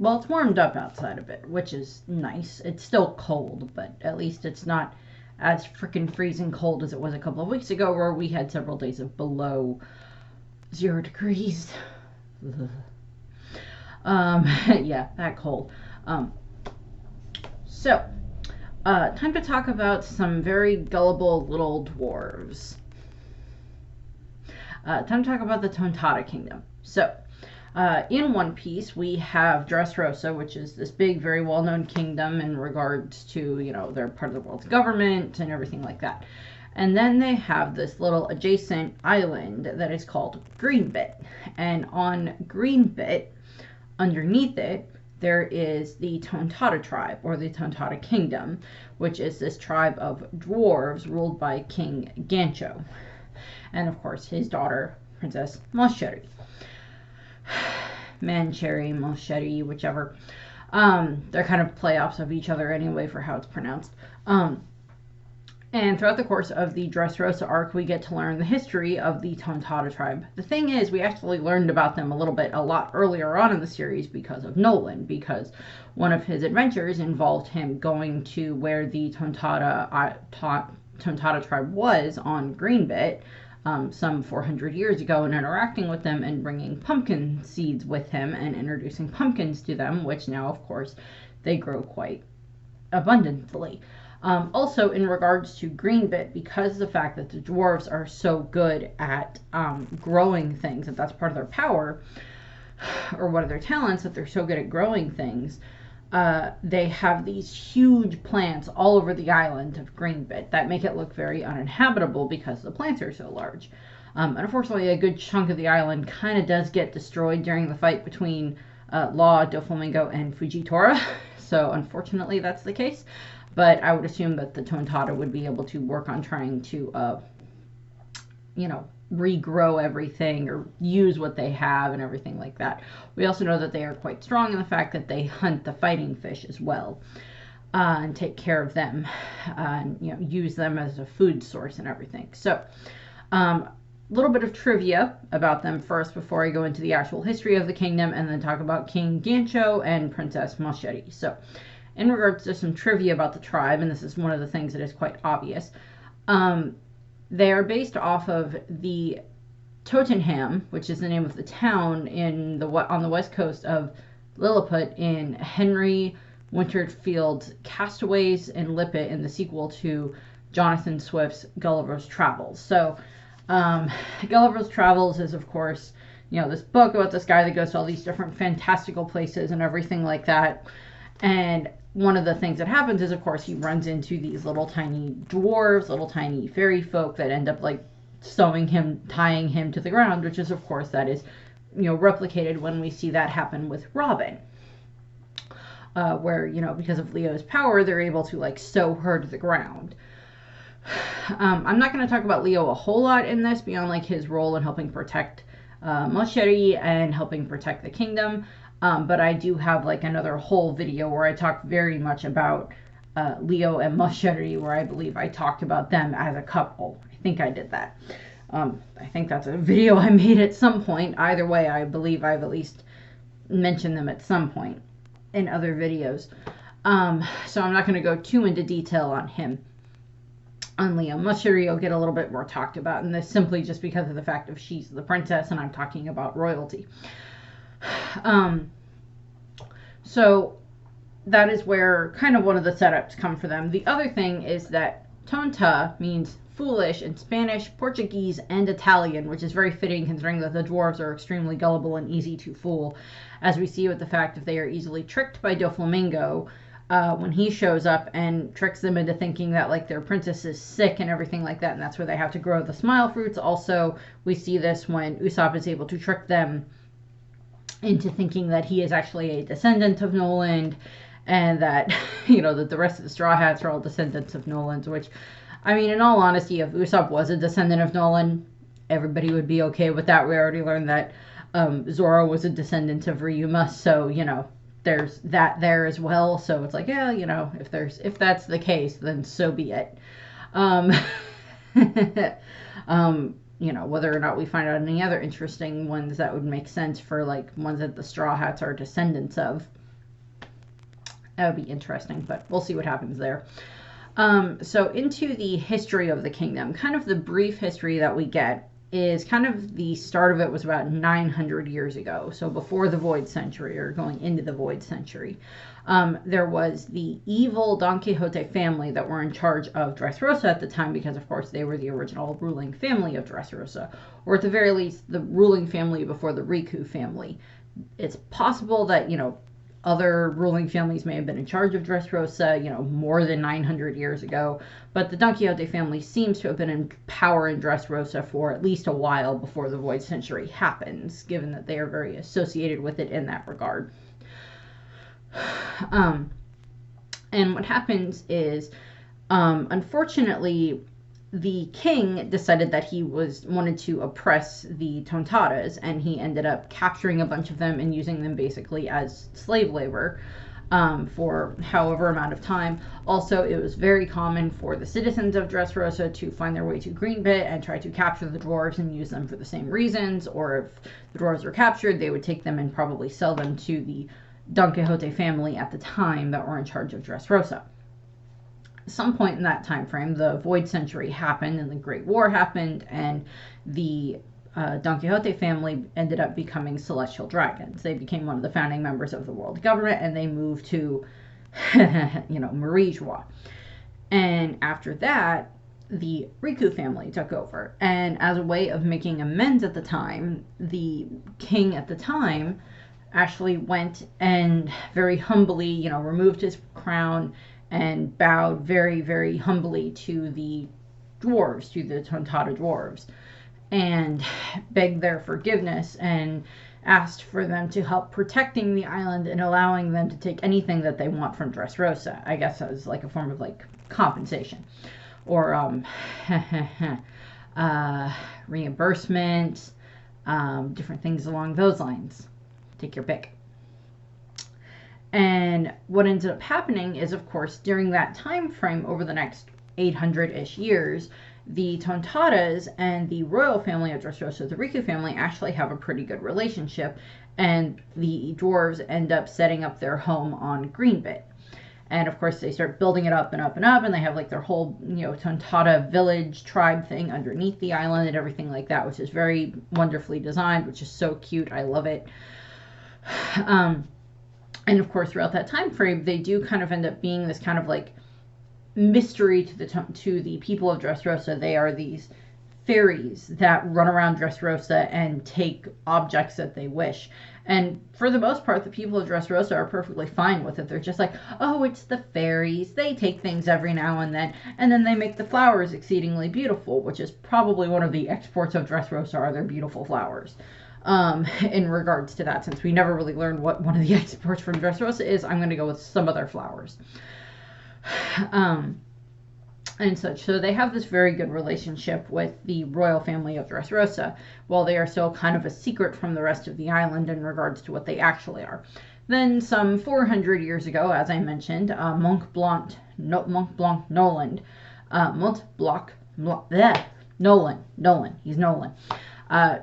Well, it's warmed up outside a bit, which is nice. It's still cold, but at least it's not as freaking freezing cold as it was a couple of weeks ago, where we had several days of below 0 degrees. Yeah, that cold. Um, so, time to talk about some very gullible little dwarves. Time to talk about the Tontatta Kingdom. So, in One Piece, we have Dressrosa, which is this big, very well-known kingdom in regards to, you know, they're part of the world's government and everything like that. And then they have this little adjacent island that is called Greenbit. And on Greenbit, underneath it, there is the Tontatta tribe, or the Tontatta Kingdom, which is this tribe of dwarves ruled by King Gancho. And of course, his daughter, Princess Mosheri. Mancherry, Mosheri, whichever. They're kind of playoffs of each other anyway for how it's pronounced. And throughout the course of the Dressrosa arc, we get to learn the history of the Tontatta tribe. The thing is, we actually learned about them a lot earlier on in the series because of Nolan, because one of his adventures involved him going to where the Tontatta tribe was on Greenbit, some 400 years ago, and interacting with them and bringing pumpkin seeds with him and introducing pumpkins to them, which now, of course, they grow quite abundantly. Also, in regards to Greenbit, because of the fact that the dwarves are so good at growing things, that that's part of their power, or one of their talents, that they're so good at growing things, they have these huge plants all over the island of Greenbit that make it look very uninhabitable because the plants are so large. And unfortunately, a good chunk of the island kind of does get destroyed during the fight between Law, Doflamingo, and Fujitora. So unfortunately, that's the case. But I would assume that the Tontatta would be able to work on trying to, regrow everything or use what they have and everything like that. We also know that they are quite strong in the fact that they hunt the fighting fish as well, and take care of them, and use them as a food source and everything. So, a little bit of trivia about them first before I go into the actual history of the kingdom, and then talk about King Gancho and Princess Mosheri. So, in regards to some trivia about the tribe, and this is one of the things that is quite obvious, they are based off of the Tottenham, which is the name of the town on the west coast of Lilliput in Henry Winterfield's Castaways and Lippet in the sequel to Jonathan Swift's Gulliver's Travels. So, Gulliver's Travels is, of course, this book about this guy that goes to all these different fantastical places and everything like that. And one of the things that happens is, of course, he runs into these little tiny dwarves, little tiny fairy folk that end up tying him to the ground, which is, of course, that is, replicated when we see that happen with Robin. Where, because of Leo's power, they're able to, sew her to the ground. I'm not going to talk about Leo a whole lot in this, beyond, his role in helping protect Mosheri and helping protect the kingdom. But I do have another whole video where I talk very much about Leo and Mosheri, where I believe I talked about them as a couple. I think I did that. I think that's a video I made at some point. Either way, I believe I've at least mentioned them at some point in other videos. So I'm not going to go too into detail on him. On Leo, Mosheri will get a little bit more talked about in this, simply just because of the fact that she's the princess and I'm talking about royalty. So that is where kind of one of the setups come for them. The other thing is that tonta means foolish in Spanish, Portuguese, and Italian, which is very fitting considering that the dwarves are extremely gullible and easy to fool, as we see with the fact that they are easily tricked by Doflamingo when he shows up and tricks them into thinking that their princess is sick and everything like that, and that's where they have to grow the smile fruits. Also, we see this when Usopp is able to trick them into thinking that he is actually a descendant of Noland, and that, that the rest of the Straw Hats are all descendants of Noland's, which, I mean, in all honesty, if Usopp was a descendant of Noland, everybody would be okay with that. We already learned that Zoro was a descendant of Ryuma, so, there's that there as well. So it's if that's the case, then so be it. Whether or not we find out any other interesting ones that would make sense for ones that the Straw Hats are descendants of, That would be interesting, but we'll see what happens there. So into the history of the kingdom, kind of the brief history that we get is kind of the start of it was about 900 years ago. So before the Void Century, or going into the Void Century, there was the evil Don Quixote family that were in charge of Dressrosa at the time, because of course they were the original ruling family of Dressrosa, or at the very least the ruling family before the Riku family. It's possible that, other ruling families may have been in charge of Dressrosa, more than 900 years ago, but the Don Quixote family seems to have been in power in Dressrosa for at least a while before the Void Century happens, given that they are very associated with it in that regard. And what happens is, unfortunately, the king decided that he wanted to oppress the Tontattas, and he ended up capturing a bunch of them and using them basically as slave labor for however amount of time. Also, it was very common for the citizens of Dressrosa to find their way to Greenbit and try to capture the dwarves and use them for the same reasons, or if the dwarves were captured, they would take them and probably sell them to the Don Quixote family at the time that were in charge of Dressrosa. Some point in that time frame, the Void Century happened and the Great War happened, and the Don Quixote family ended up becoming celestial dragons. They became one of the founding members of the world government, and they moved to, Marijois. And after that, the Riku family took over. And as a way of making amends at the time, the king at the time actually went and very humbly, removed his crown and bowed very, very humbly to the dwarves, to the Tontatta dwarves, and begged their forgiveness and asked for them to help protecting the island and allowing them to take anything that they want from Dressrosa. I guess that was like a form of compensation, or reimbursement, different things along those lines. Take your pick. And what ended up happening is, of course, during that time frame, over the next 800-ish years, the Tontattas and the royal family of Dressrosa, the Riku family, actually have a pretty good relationship, and the dwarves end up setting up their home on Greenbit. And of course, they start building it up and up and up, and they have their whole, Tontatta village tribe thing underneath the island and everything like that, which is very wonderfully designed, which is so cute. I love it. And of course, throughout that time frame, they do kind of end up being this kind of mystery to the people of Dressrosa. They are these fairies that run around Dressrosa and take objects that they wish. And for the most part, the people of Dressrosa are perfectly fine with it. They're just oh, it's the fairies. They take things every now and then they make the flowers exceedingly beautiful, which is probably one of the exports of Dressrosa, are their beautiful flowers. In regards to that, since we never really learned what one of the exports from Dressrosa is, I'm going to go with some of their flowers. And such. So they have this very good relationship with the royal family of Dressrosa, while they are still kind of a secret from the rest of the island in regards to what they actually are. Then some 400 years ago, as I mentioned, Mont Blanc Noland, Nolan, he's Nolan,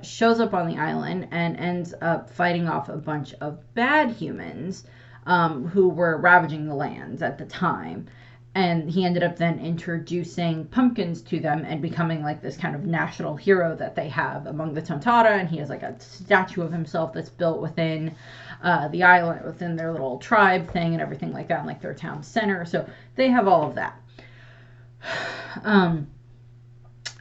shows up on the island and ends up fighting off a bunch of bad humans who were ravaging the lands at the time. And he ended up then introducing pumpkins to them and becoming this kind of national hero that they have among the Tontatta. And he has a statue of himself that's built within the island, within their little tribe thing and everything like that, in their town center. So they have all of that.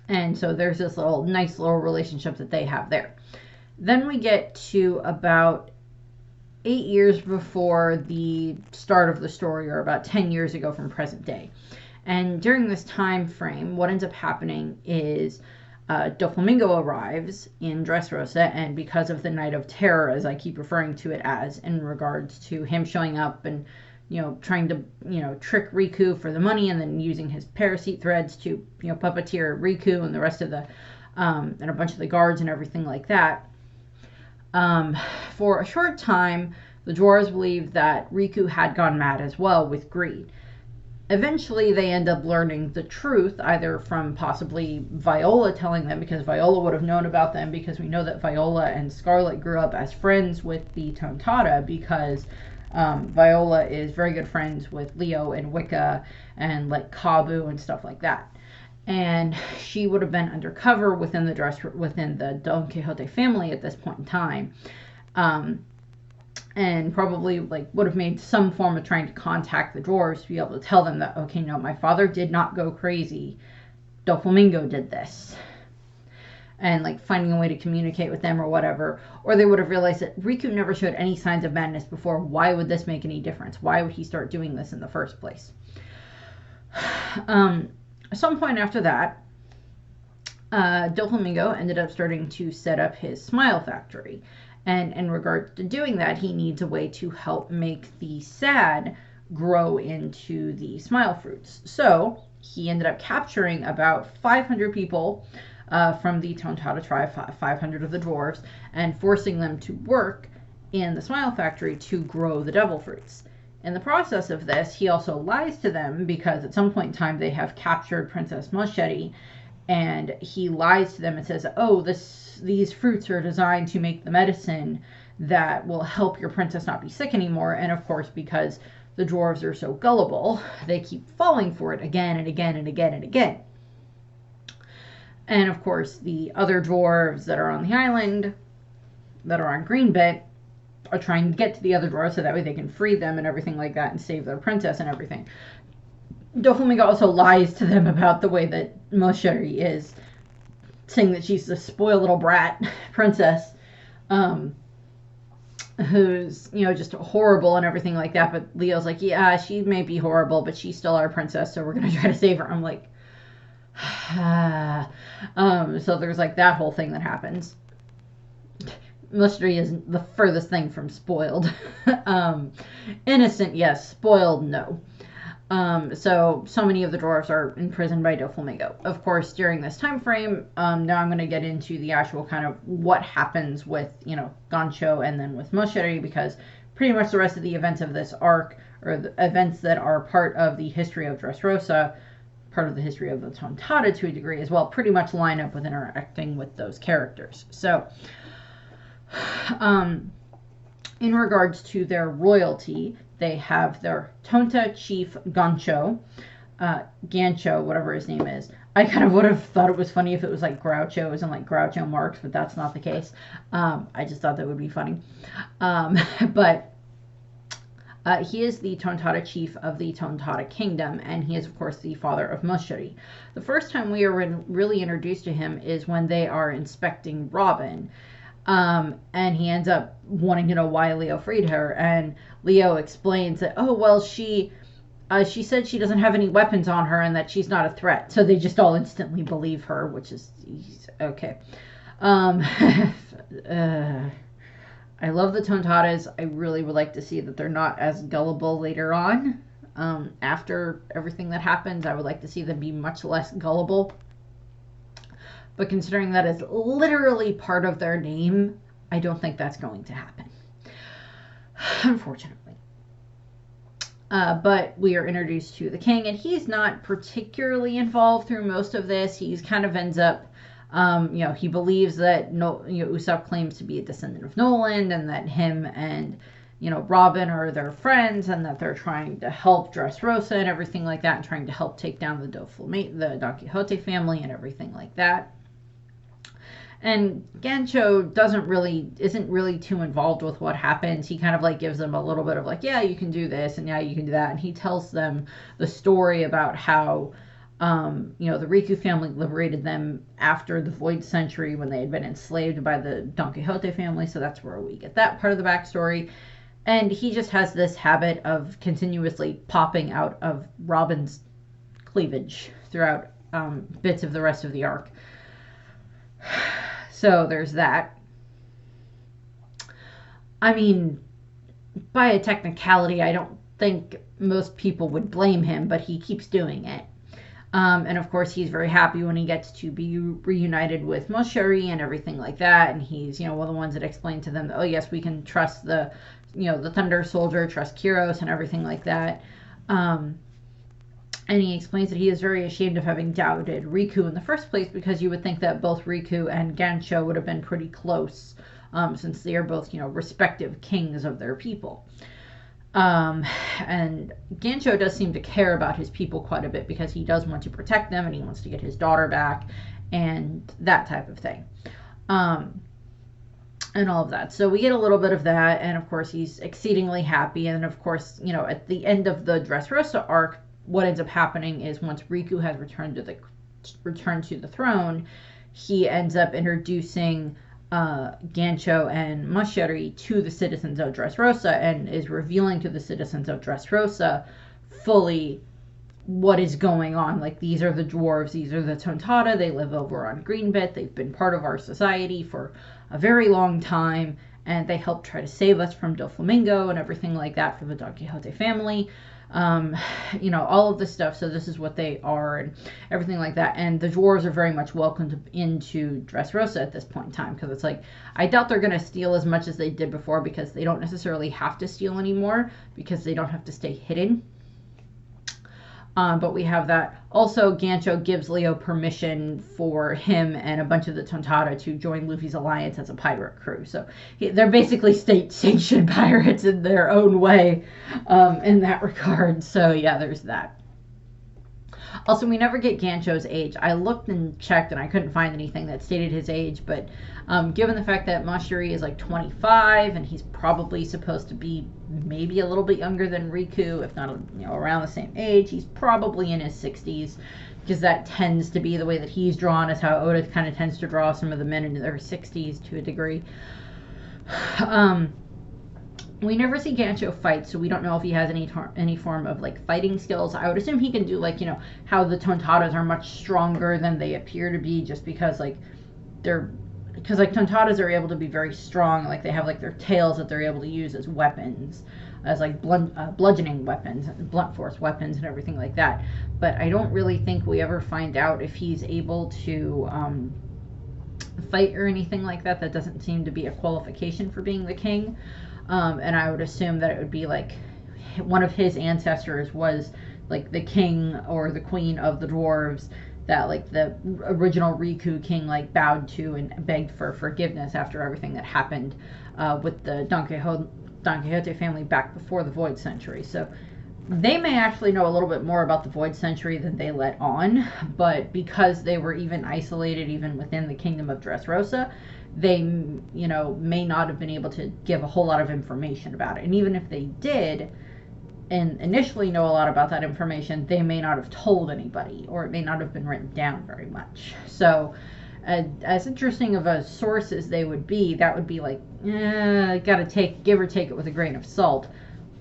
And so there's this nice little relationship that they have there. Then we get to about 8 years before the start of the story, or about 10 years ago from present day. And during this time frame, what ends up happening is Doflamingo arrives in Dressrosa, and because of the Night of Terror, as I keep referring to it as, in regards to him showing up and trying to, trick Riku for the money, and then using his parasite threads to, puppeteer Riku and the rest of the, and a bunch of the guards and everything like that. For a short time, the dwarves believed that Riku had gone mad as well with greed. Eventually, they end up learning the truth, either from possibly Viola telling them, because Viola would have known about them, because we know that Viola and Scarlet grew up as friends with the Tontatta, because Viola is very good friends with Leo and Wicca and like Kabu and stuff like that. And she would have been undercover within the Don Quixote family at this point in time. And probably like would have made some form of trying to contact the dwarves to be able to tell them that, okay, no, my father did not go crazy. Doflamingo did this. And like finding a way to communicate with them or whatever. Or they would have realized that Riku never showed any signs of madness before. Why would this make any difference? Why would he start doing this in the first place? At some point after that, Doflamingo ended up starting to set up his smile factory. And in regards to doing that, he needs a way to help make the sad grow into the smile fruits. So he ended up capturing about 500 people from the Tontatta tribe, 500 of the dwarves, and forcing them to work in the smile factory to grow the devil fruits. In the process of this, he also lies to them, because at some point in time they have captured Princess Machete, and he lies to them and says, oh, these fruits are designed to make the medicine that will help your princess not be sick anymore. And of course, because the dwarves are so gullible, they keep falling for it again and again and again and again. And of course, the other dwarves that are on the island, that are on Greenbit, are trying to get to the other dwarves so that way they can free them and everything like that and save their princess and everything. Doflamingo also lies to them about the way that Mosheri is, saying that she's a spoiled little brat princess, who's, just horrible and everything like that. But Leo's like, yeah, she may be horrible, but she's still our princess, so we're going to try to save her. I'm like, so there's like that whole thing that happens. Mystery is the furthest thing from spoiled. Innocent, yes. Spoiled, no. So many of the dwarves are imprisoned by Doflamingo. Of course, during this time frame, now I'm going to get into the actual kind of what happens with, Gancho and then with Mosheri, because pretty much the rest of the events of this arc, or the events that are part of the history of Dressrosa, part of the history of the Tontatta to a degree as well, pretty much line up with interacting with those characters. So, in regards to their royalty, they have their Tonta chief Gancho, whatever his name is. I kind of would have thought it was funny if it was like Groucho, as in like Groucho Marx, but that's not the case. I just thought that would be funny. But he is the Tontatta chief of the Tontatta kingdom, and he is, of course, the father of Mosheri. The first time we are really introduced to him is when they are inspecting Robin. And he ends up wanting to know why Leo freed her, and Leo explains that, oh, well, she said she doesn't have any weapons on her and that she's not a threat. So they just all instantly believe her, which is okay. I love the Tontattas. I really would like to see that they're not as gullible later on. After everything that happens, I would like to see them be much less gullible. But considering that is literally part of their name, I don't think that's going to happen. Unfortunately. But we are introduced to the king, and he's not particularly involved through most of this. He kind of ends up, he believes that Usopp claims to be a descendant of Noland, and that him and, Robin are their friends, and that they're trying to help Dressrosa and everything like that, and trying to help take down the Don Quixote family and everything like that. And Gancho isn't really too involved with what happens. He kind of like gives them a little bit of like, yeah, you can do this, and yeah, you can do that. And he tells them the story about how, the Riku family liberated them after the Void Century when they had been enslaved by the Don Quixote family. So that's where we get that part of the backstory. And he just has this habit of continuously popping out of Robin's cleavage throughout bits of the rest of the arc. So there's that. I mean, by a technicality, I don't think most people would blame him, but he keeps doing it. And of course, he's very happy when he gets to be reunited with Mosheri and everything like that. And he's, one of the ones that explained to them, oh yes, we can trust the Thunder Soldier, trust Kyros and everything like that. And he explains that he is very ashamed of having doubted Riku in the first place, because you would think that both Riku and Gansho would have been pretty close, since they are both, respective kings of their people. And Gansho does seem to care about his people quite a bit, because he does want to protect them and he wants to get his daughter back and that type of thing. And all of that. So we get a little bit of that, and of course he's exceedingly happy. And of course, at the end of the Dressrosa arc, what ends up happening is, once Riku has returned to the throne, he ends up introducing Gansho and Masheri to the citizens of Dressrosa, and is revealing to the citizens of Dressrosa fully what is going on. Like, these are the dwarves, these are the Tontatta, they live over on Greenbit, they've been part of our society for a very long time, and they helped try to save us from Doflamingo and everything like that for the Don Quixote family. All of this stuff. So this is what they are and everything like that. And the dwarves are very much welcomed into Dressrosa at this point in time, because it's like, I doubt they're going to steal as much as they did before, because they don't necessarily have to steal anymore, because they don't have to stay hidden. But we have that. Also, Gansho gives Leo permission for him and a bunch of the Tontatta to join Luffy's alliance as a pirate crew. So they're basically state-sanctioned pirates in their own way, in that regard. So yeah, there's that. Also, we never get Gansho's age. I looked and checked, and I couldn't find anything that stated his age, but given the fact that Mashiri is like 25, and he's probably supposed to be maybe a little bit younger than Riku, if not around the same age, he's probably in his 60s, because that tends to be the way that he's drawn, is how Oda kind of tends to draw some of the men into their 60s to a degree. We never see Gansho fight, so we don't know if he has any form of like fighting skills. I would assume he can do like, how the Tontattas are much stronger than they appear to be, just because like Tontattas are able to be very strong. Like, they have like their tails that they're able to use as weapons, as like bludgeoning weapons, blunt force weapons, and everything like that. But I don't really think we ever find out if he's able to fight or anything like that. That doesn't seem to be a qualification for being the king. And I would assume that it would be like one of his ancestors was like the king or the queen of the dwarves, that like the original Riku king like bowed to and begged for forgiveness after everything that happened with the Don Quixote family back before the Void Century. So they may actually know a little bit more about the Void Century than they let on, but because they were even isolated even within the kingdom of Dressrosa, they may not have been able to give a whole lot of information about it. And even if they did and initially know a lot about that information, they may not have told anybody, or it may not have been written down very much. So as interesting of a source as they would be, that would be like, gotta give or take it with a grain of salt,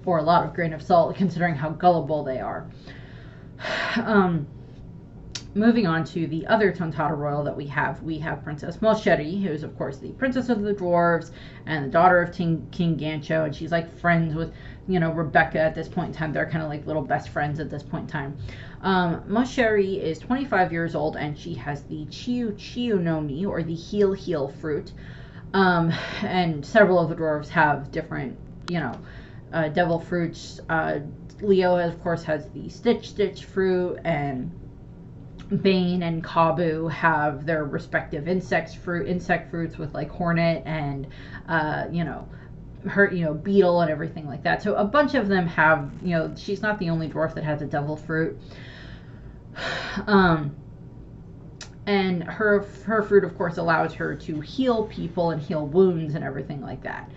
or a lot of grain of salt, considering how gullible they are. Moving on to the other Tontatta royal that we have Princess Masheri, who is of course the princess of the dwarves and the daughter of King Gansho, and she's like friends with Rebecca at this point in time. They're kind of like little best friends at this point in time. Masheri is 25 years old, and she has the Chiu no Mi, or the heal fruit, and several of the dwarves have different devil fruits. Leo of course has the Stitch fruit, and Bane and Kabu have their respective insect fruits with like Hornet and Beetle and everything like that. So a bunch of them have, she's not the only dwarf that has a devil fruit. And her fruit of course allows her to heal people and heal wounds and everything like that.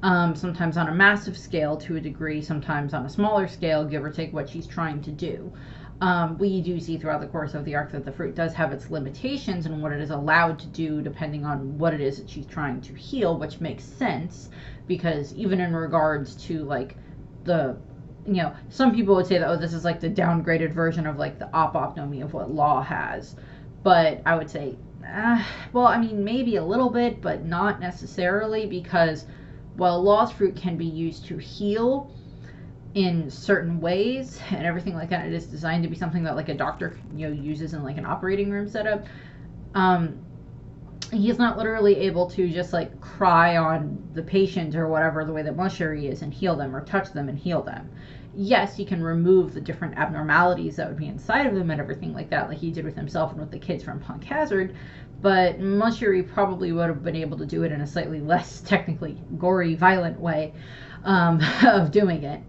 Sometimes on a massive scale to a degree, sometimes on a smaller scale, give or take what she's trying to do. We do see throughout the course of the arc that the fruit does have its limitations and what it is allowed to do depending on what it is that she's trying to heal, which makes sense, because even in regards to like the, some people would say that, oh, this is like the downgraded version of like the Op no Mi of what Law has, but I would say, well, I mean, maybe a little bit, but not necessarily, because while Law's fruit can be used to heal in certain ways and everything like that, it is designed to be something that like a doctor uses in like an operating room setup. he's not literally able to just like cry on the patient or whatever the way that Mosheri is and heal them, or touch them and heal them. Yes, he can remove the different abnormalities that would be inside of them and everything like that, like he did with himself and with the kids from Punk Hazard, but Mosheri probably would have been able to do it in a slightly less technically gory, violent way of doing it.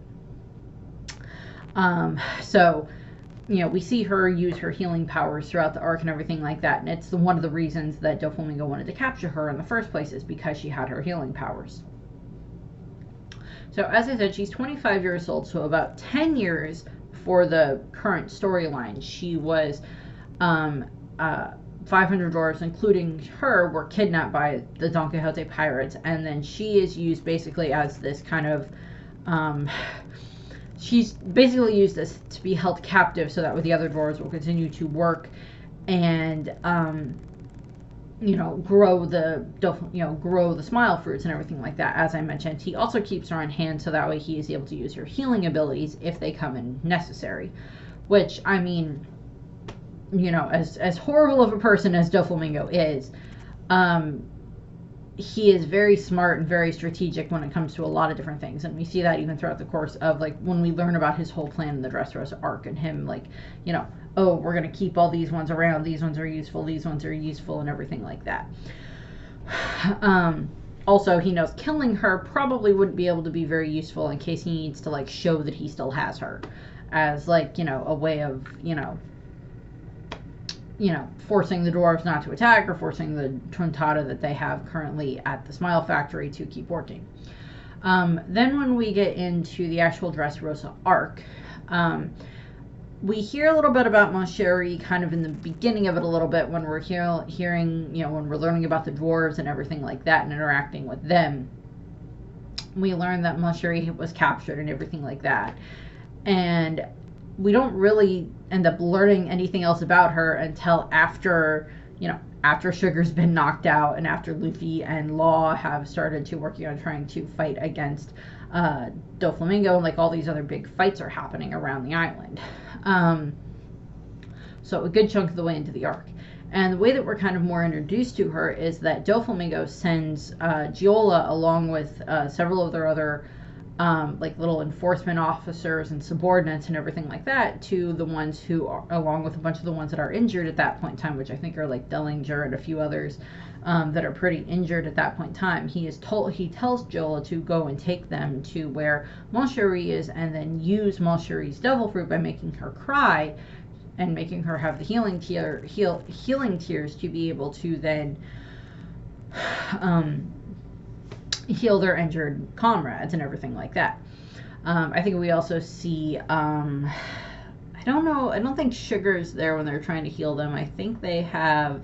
So, you know, we see her use her healing powers throughout the arc and everything like that, and it's one of the reasons that Doflamingo wanted to capture her in the first place, is because she had her healing powers. So, as I said, she's 25 years old, so about 10 years before the current storyline, she was 500 dwarves, including her, were kidnapped by the Don Quixote pirates, and then she is used basically as this kind of she's basically used as to be held captive, so that way the other dwarves will continue to work and you know, grow the smile fruits and everything like that. As I mentioned, he also keeps her on hand, so that way he is able to use her healing abilities if they come in necessary. Which, I mean, you know, as horrible of a person as Doflamingo is, he is very smart and very strategic when it comes to a lot of different things, and we see that even throughout the course of, like, when we learn about his whole plan in the Dressrosa arc, and him, like, you know, oh, we're going to keep all these ones around, these ones are useful, and everything like that. Also, he knows killing her probably wouldn't be able to be very useful in case he needs to, like, show that he still has her, as, like, you know, a way of, you know, forcing the dwarves not to attack, or forcing the Tontatta that they have currently at the Smile Factory to keep working. Then when we get into the actual Dressrosa arc, we hear a little bit about Mosheri kind of in the beginning of it a little bit, when we're hearing, you know, when we're learning about the dwarves and everything like that and interacting with them. We learn that Mosheri was captured and everything like that. And we don't really end up learning anything else about her until after, you know, after Sugar's been knocked out and after Luffy and Law have started to working on trying to fight against Doflamingo, and like all these other big fights are happening around the island. So a good chunk of the way into the arc. And the way that we're kind of more introduced to her is that Doflamingo sends Giola along with several of their other like little enforcement officers and subordinates and everything like that, to the ones who are, along with a bunch of the ones that are injured at that point in time, which I think are like Dellinger and a few others that are pretty injured at that point in time. He tells Giola to go and take them to where Mosheri is, and then use Mosheri's devil fruit by making her cry and making her have the healing tears to be able to then heal their injured comrades and everything like that. I think we also see, I don't think Sugar's there when they're trying to heal them. I think they have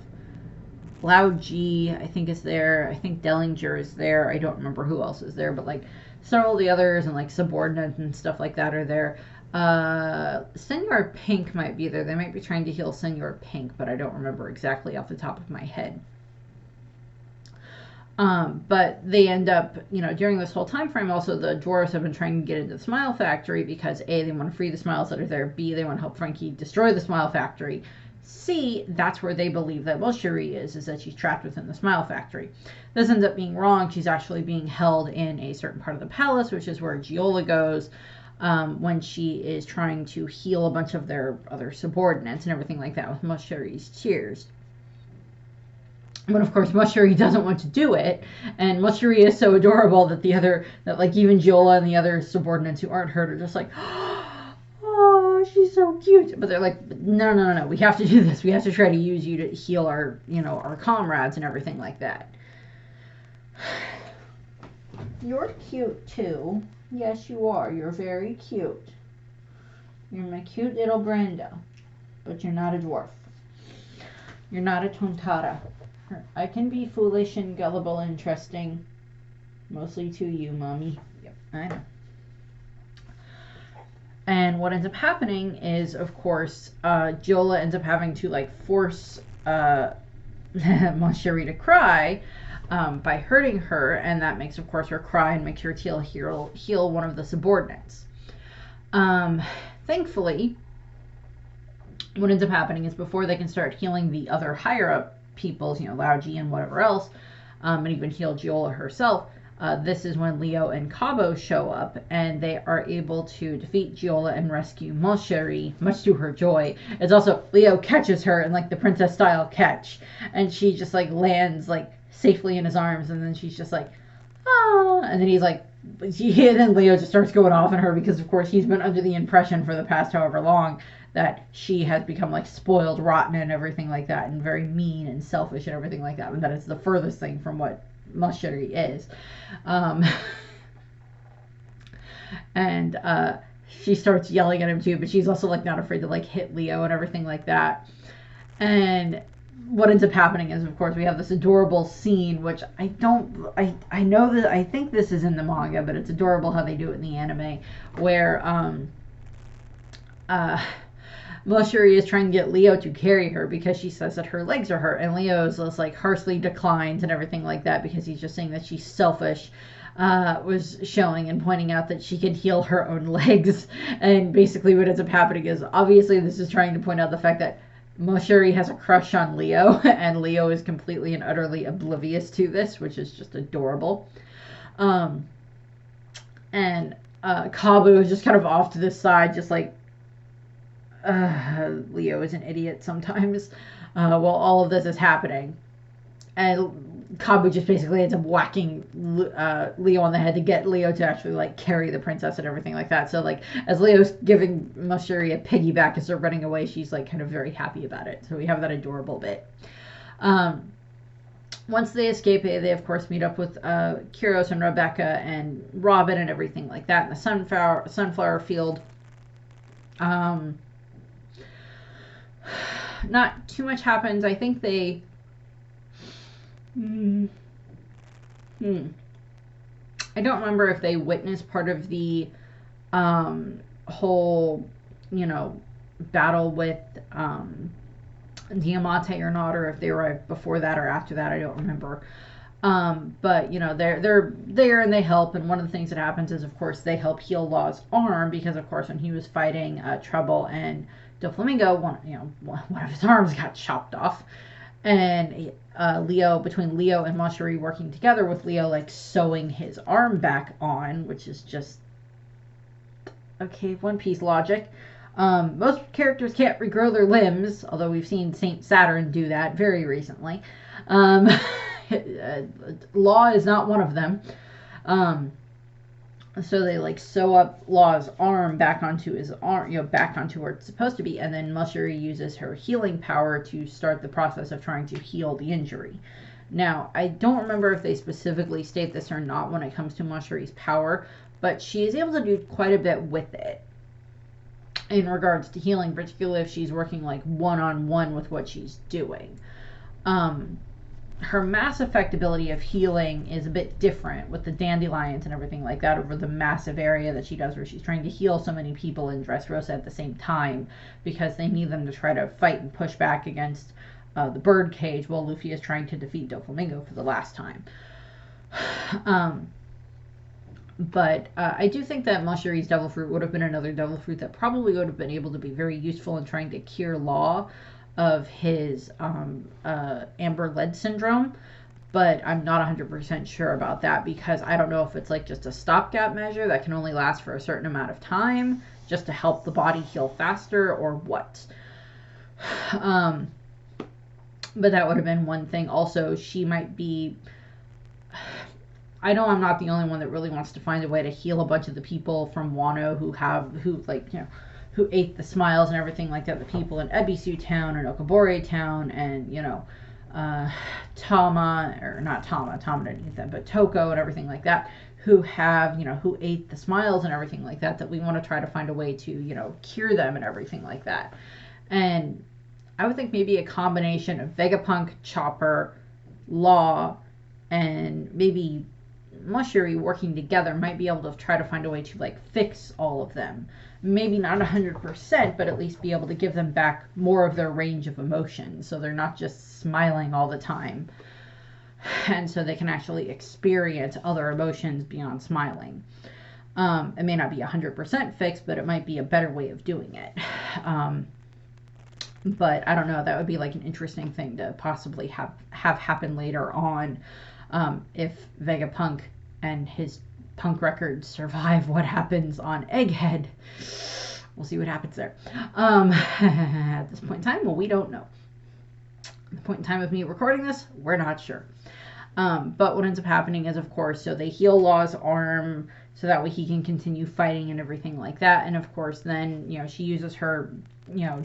Loud G, I think, is there. I think Dellinger is there. I don't remember who else is there, but like several of the others and like subordinates and stuff like that are there. Senor Pink might be there. They might be trying to heal Senor Pink, but I don't remember exactly off the top of my head. But they end up, you know, during this whole time frame, also the dwarves have been trying to get into the Smile Factory because A, they want to free the smiles that are there, B, they want to help Frankie destroy the Smile Factory, C, that's where they believe that Mosheri is that she's trapped within the Smile Factory. This ends up being wrong. She's actually being held in a certain part of the palace, which is where Giola goes when she is trying to heal a bunch of their other subordinates and everything like that with Mosheri's tears. But of course, Mosheri doesn't want to do it, and Mosheri is so adorable that like even Giola and the other subordinates who aren't hurt are just like, oh, she's so cute. But they're like, no, we have to do this. We have to try to use you to heal our, you know, our comrades and everything like that. You're cute too. Yes, you are. You're very cute. You're my cute little Brenda, but you're not a dwarf. You're not a Tontatta. I can be foolish and gullible and interesting. Mostly to you, Mommy. Yep, I know. And what ends up happening is, of course, Giola ends up having to, like, force Mosheri to cry by hurting her, and that makes, of course, her cry and makes her heal one of the subordinates. Thankfully, what ends up happening is before they can start healing the other higher-up peoples, Lao Ji and whatever else, and even heal Giola herself. This is when Leo and Cabo show up, and they are able to defeat Giola and rescue Mosheri, much to her joy. It's also, Leo catches her in like the princess style catch, and she just like lands like safely in his arms, and then she's just like, ah, and then he's like, and then Leo just starts going off on her because of course he's been under the impression for the past however long that she has become like spoiled rotten and everything like that, and very mean and selfish and everything like that, and that is the furthest thing from what Mosheri is. And she starts yelling at him too, but she's also like not afraid to like hit Leo and everything like that. And what ends up happening is, of course, we have this adorable scene, which I know that I think this is in the manga, but it's adorable how they do it in the anime, where Mosheri is trying to get Leo to carry her because she says that her legs are hurt, and Leo's just like harshly declines and everything like that because he's just saying that she's selfish. Was showing and pointing out that she can heal her own legs, and basically what ends up happening is, obviously this is trying to point out the fact that Mosheri has a crush on Leo, and Leo is completely and utterly oblivious to this, which is just adorable. And Kabu is just kind of off to the side, just like, Leo is an idiot sometimes, while all of this is happening. And Kabu just basically ends up whacking Leo on the head to get Leo to actually like carry the princess and everything like that. So like as Leo's giving Mosheri a piggyback as they're running away, she's like kind of very happy about it. So we have that adorable bit. Once they escape, they of course meet up with Kyros and Rebecca and Robin and everything like that in the sunflower field. Not too much happens. I think they I don't remember if they witnessed part of the whole, battle with Diamante or not, or if they arrived before that or after that. I don't remember. But they're there and they help, and one of the things that happens is, of course, they help heal Law's arm because, of course, when he was fighting Trouble and Doflamingo, one of his arms got chopped off. And between Leo and Mosheri working together, with Leo like sewing his arm back on, which is just okay, One Piece logic. Most characters can't regrow their limbs, although we've seen Saint Saturn do that very recently. Law is not one of them. So they like sew up Law's arm back onto his arm, back onto where it's supposed to be, and then Mosheri uses her healing power to start the process of trying to heal the injury. Now, I don't remember if they specifically state this or not when it comes to Mosheri's power, but she is able to do quite a bit with it in regards to healing, particularly if she's working like one-on-one with what she's doing. Her mass effect ability of healing is a bit different with the dandelions and everything like that over the massive area that she does, where she's trying to heal so many people in Dressrosa at the same time because they need them to try to fight and push back against the bird cage while Luffy is trying to defeat Doflamingo for the last time. But I do think that Mosheri's Devil Fruit would have been another Devil Fruit that probably would have been able to be very useful in trying to cure Law of his amber lead syndrome, but I'm not 100% sure about that because I don't know if it's like just a stopgap measure that can only last for a certain amount of time just to help the body heal faster or what. But that would have been one thing. Also, she might be, I know I'm not the only one that really wants to find a way to heal a bunch of the people from Wano who ate the smiles and everything like that, the people in Ebisu Town and Okabore Town and, Tama didn't eat them, but Toko and everything like that, who ate the smiles and everything like that we want to try to find a way to, cure them and everything like that. And I would think maybe a combination of Vegapunk, Chopper, Law, and maybe Mosheri working together might be able to try to find a way to, like, fix all of them. Maybe not 100%, but at least be able to give them back more of their range of emotion so they're not just smiling all the time. And so they can actually experience other emotions beyond smiling. It may not be 100% fixed, but it might be a better way of doing it. But I don't know. That would be like an interesting thing to possibly have happen later on, if Vegapunk and his punk records survive what happens on Egghead. We'll see what happens there. At this point in time, well, we don't know. At the point in time of me recording this, we're not sure. But what ends up happening is, of course, so they heal Law's arm so that way he can continue fighting and everything like that. And of course, then, she uses her,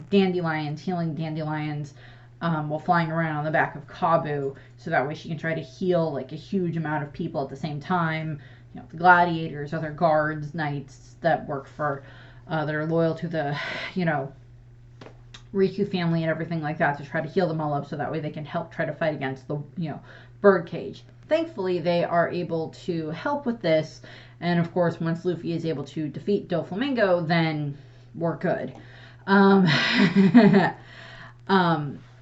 dandelions, healing dandelions, while flying around on the back of Kabu, so that way she can try to heal like a huge amount of people at the same time. The gladiators, other guards, knights that work for, that are loyal to the, Riku family and everything like that, to try to heal them all up so that way they can help try to fight against the, birdcage. Thankfully, they are able to help with this, and of course, once Luffy is able to defeat Doflamingo, then we're good.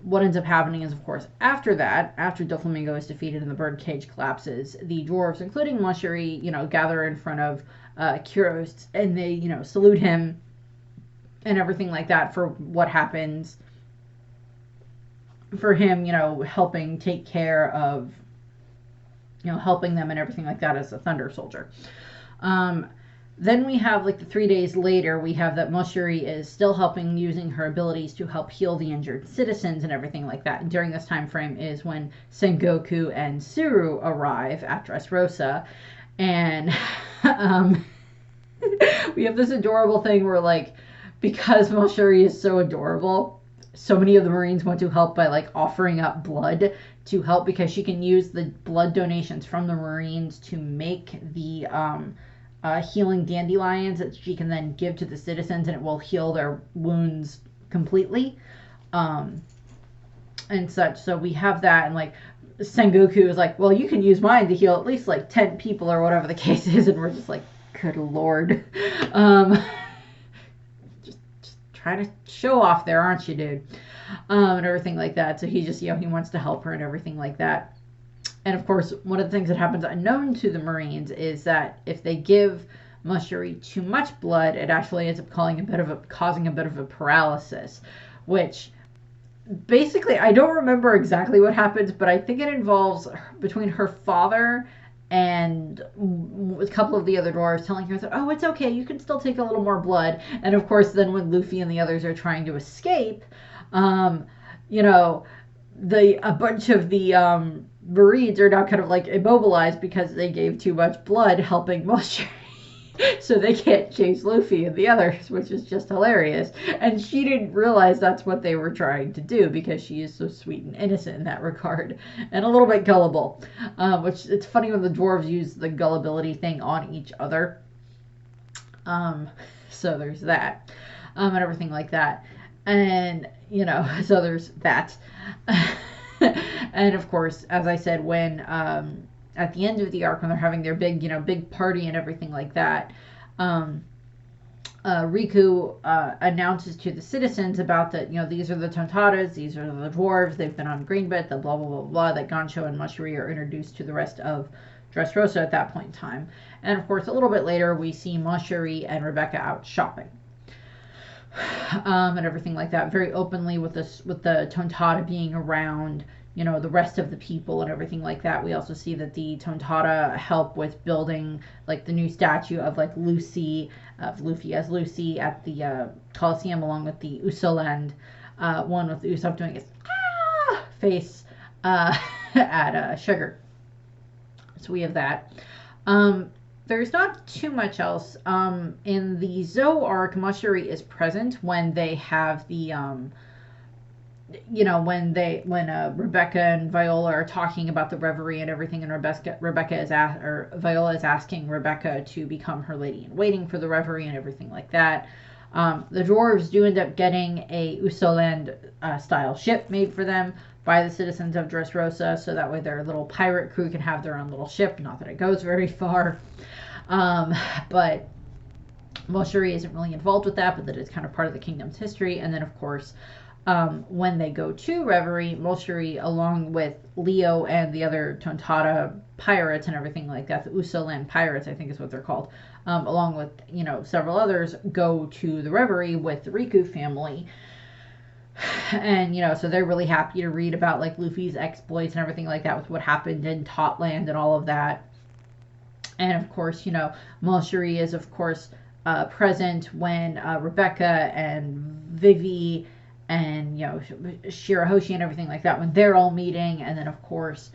What ends up happening is, of course, after that, after Doflamingo is defeated and the birdcage collapses, the dwarves, including Moshiri, gather in front of Kuros, and they, salute him and everything like that for what happens for him, helping take care of, helping them and everything like that as a Thunder Soldier. Then we have, like, the 3 days later, we have that Moshiri is still helping, using her abilities to help heal the injured citizens and everything like that. And during this time frame is when Sengoku and Tsuru arrive at Dressrosa. And we have this adorable thing where, like, because Moshiri is so adorable, so many of the Marines want to help by, like, offering up blood to help, because she can use the blood donations from the Marines to make the healing dandelions that she can then give to the citizens, and it will heal their wounds completely, and such. So we have that, and like Sengoku is like, well, you can use mine to heal at least like 10 people or whatever the case is, and we're just like, good lord. Just trying to show off there, aren't you, dude? And everything like that. So he just, he wants to help her and everything like that. And of course, one of the things that happens unknown to the Marines is that if they give Moshiri too much blood, it actually ends up causing a bit of a paralysis, which basically, I don't remember exactly what happens, but I think it involves between her father and a couple of the other dwarves telling her that, oh, it's okay, you can still take a little more blood. And of course, then when Luffy and the others are trying to escape, a bunch of the Marines are now kind of like immobilized because they gave too much blood helping Moshiri. So they can't chase Luffy and the others, which is just hilarious. And she didn't realize that's what they were trying to do, because she is so sweet and innocent in that regard, and a little bit gullible. Which, it's funny when the dwarves use the gullibility thing on each other. So there's that, and everything like that. And, so there's that. And of course, as I said, when at the end of the arc, when they're having their big, big party and everything like that, Riku announces to the citizens about that, these are the Tontattas, these are the dwarves, they've been on Greenbit, the blah, blah, blah, blah, that Gansho and Moshiri are introduced to the rest of Dressrosa at that point in time. And of course, a little bit later, we see Moshiri and Rebecca out shopping. And everything like that, very openly, with the Tontatta being around, the rest of the people and everything like that. We also see that the Tontatta help with building like the new statue of like Luffy as Lucy at the Coliseum, along with the Usoland one with Usopp doing his face at Sugar. So we have that. There's not too much else. In the Zou arc, Moshiri is present when they have the when Rebecca and Viola are talking about the reverie and everything, and Viola is asking Rebecca to become her lady in waiting for the reverie and everything like that. The dwarves do end up getting a Usoland style ship made for them by the citizens of Dressrosa, so that way their little pirate crew can have their own little ship. Not that it goes very far, but Moshiri isn't really involved with that, but that is kind of part of the kingdom's history. And then, of course, when they go to Reverie, Moshiri, along with Leo and the other Tontatta pirates and everything like that, the Usoland pirates, I think is what they're called, along with, several others, go to the Reverie with the Riku family. And, so they're really happy to read about, like, Luffy's exploits and everything like that with what happened in Totland and all of that. And, of course, Malshiri is, of course, present when Rebecca and Vivi and, Shirahoshi and everything like that, when they're all meeting. And then, of course,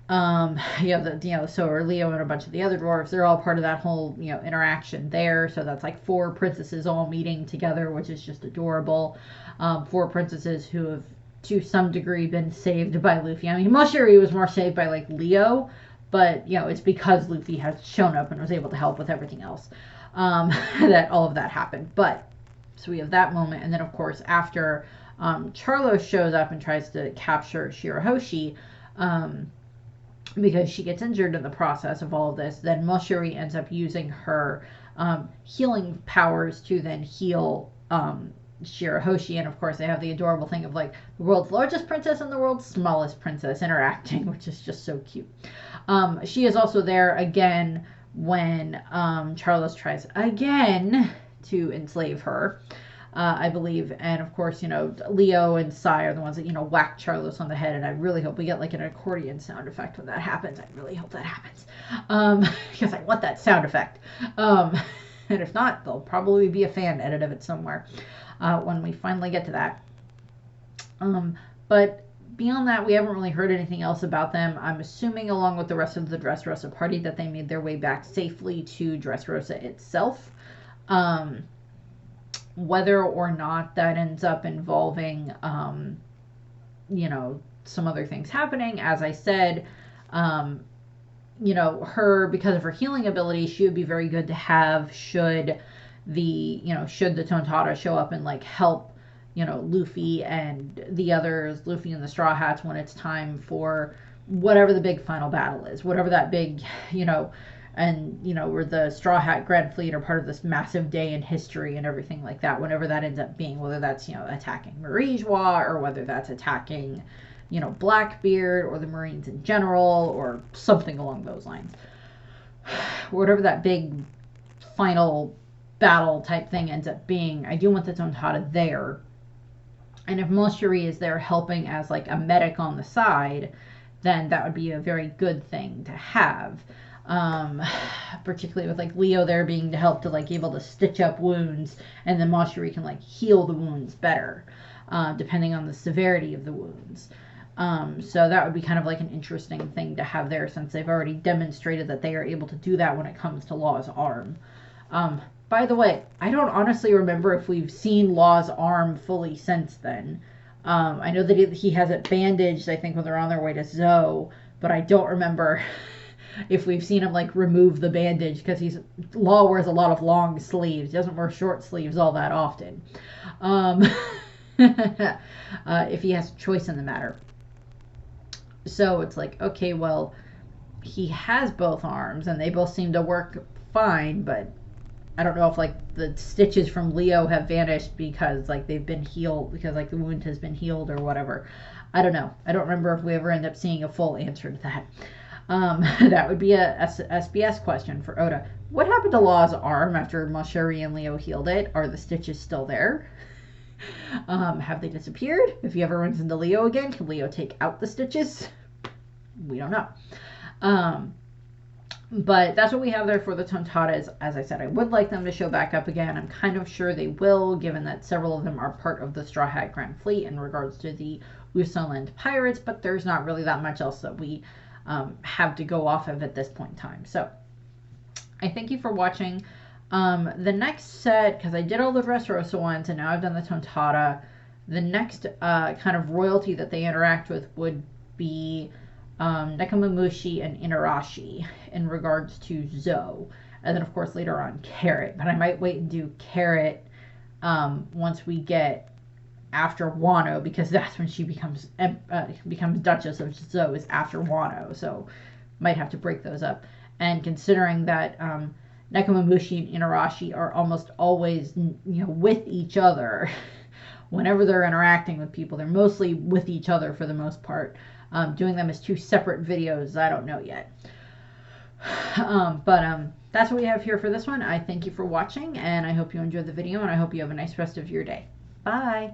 so are Leo and a bunch of the other dwarves. They're all part of that whole, interaction there. So that's like 4 princesses all meeting together, which is just adorable. 4 princesses who have, to some degree, been saved by Luffy. I mean, Moshiri was more saved by, like, Leo, but, it's because Luffy has shown up and was able to help with everything else, that all of that happened. But, so we have that moment. And then, of course, after Charlo shows up and tries to capture Shirahoshi, because she gets injured in the process of all of this, then Moshiri ends up using her healing powers to then heal Shirahoshi. And of course they have the adorable thing of, like, the world's largest princess and the world's smallest princess interacting, which is just so cute. She is also there again when Charlos tries again to enslave her, I believe. And of course, Leo and Sai are the ones that, whack Charlos on the head. And I really hope we get, like, an accordion sound effect when that happens. I really hope that happens. Because I want that sound effect. And if not, there'll probably be a fan edit of it somewhere when we finally get to that. But beyond that, we haven't really heard anything else about them. I'm assuming, along with the rest of the Dressrosa party, that they made their way back safely to Dressrosa itself. Whether or not that ends up involving, some other things happening, as I said, her, because of her healing ability, she would be very good to have should the Tontatta show up and, like, help, Luffy and the others, Luffy and the Straw Hats, when it's time for whatever the big final battle is, whatever that big, and, where the Straw Hat Grand Fleet are part of this massive day in history and everything like that, whenever that ends up being, whether that's, attacking Marijois, or whether that's attacking, Blackbeard, or the Marines in general, or something along those lines. Whatever that big final battle type thing ends up being, I do want the Tontatta there. And if Moshiri is there helping as, like, a medic on the side, then that would be a very good thing to have. Particularly with, like, Leo there being to help to, like, able to stitch up wounds, and then Moshiri can, like, heal the wounds better, depending on the severity of the wounds. So that would be kind of like an interesting thing to have there, since they've already demonstrated that they are able to do that when it comes to Law's arm. By the way, I don't honestly remember if we've seen Law's arm fully since then. I know that he has it bandaged, I think, when they're on their way to Zoe, but I don't remember if we've seen him, like, remove the bandage, because Law wears a lot of long sleeves. He doesn't wear short sleeves all that often. If he has a choice in the matter. So it's like, okay, well, he has both arms, and they both seem to work fine, but I don't know if, like, the stitches from Leo have vanished because, like, they've been healed, because, like, the wound has been healed or whatever. I don't know. I don't remember if we ever end up seeing a full answer to that. That would be a SBS question for Oda. What happened to Law's arm after Moshiri and Leo healed it? Are the stitches still there? Have they disappeared? If he ever runs into Leo again, can Leo take out the stitches? We don't know. But that's what we have there for the Tontattas. As I said, I would like them to show back up again. I'm kind of sure they will, given that several of them are part of the Straw Hat Grand Fleet in regards to the Usoland Pirates, but there's not really that much else that we have to go off of at this point in time. So I thank you for watching. The next set, because I did all the Dressrosa ones and now I've done the Tontatta, the next kind of royalty that they interact with would be Nekomamushi and Inarashi in regards to Zoe. And then, of course, later on, Carrot. But I might wait and do Carrot once we get after Wano, because that's when she becomes Duchess of Zoe, is after Wano. So might have to break those up. And considering that Nekomamushi and Inarashi are almost always, with each other, whenever they're interacting with people, they're mostly with each other for the most part. Doing them as 2 separate videos, I don't know yet. But that's what we have here for this one. I thank you for watching, and I hope you enjoyed the video, and I hope you have a nice rest of your day. Bye!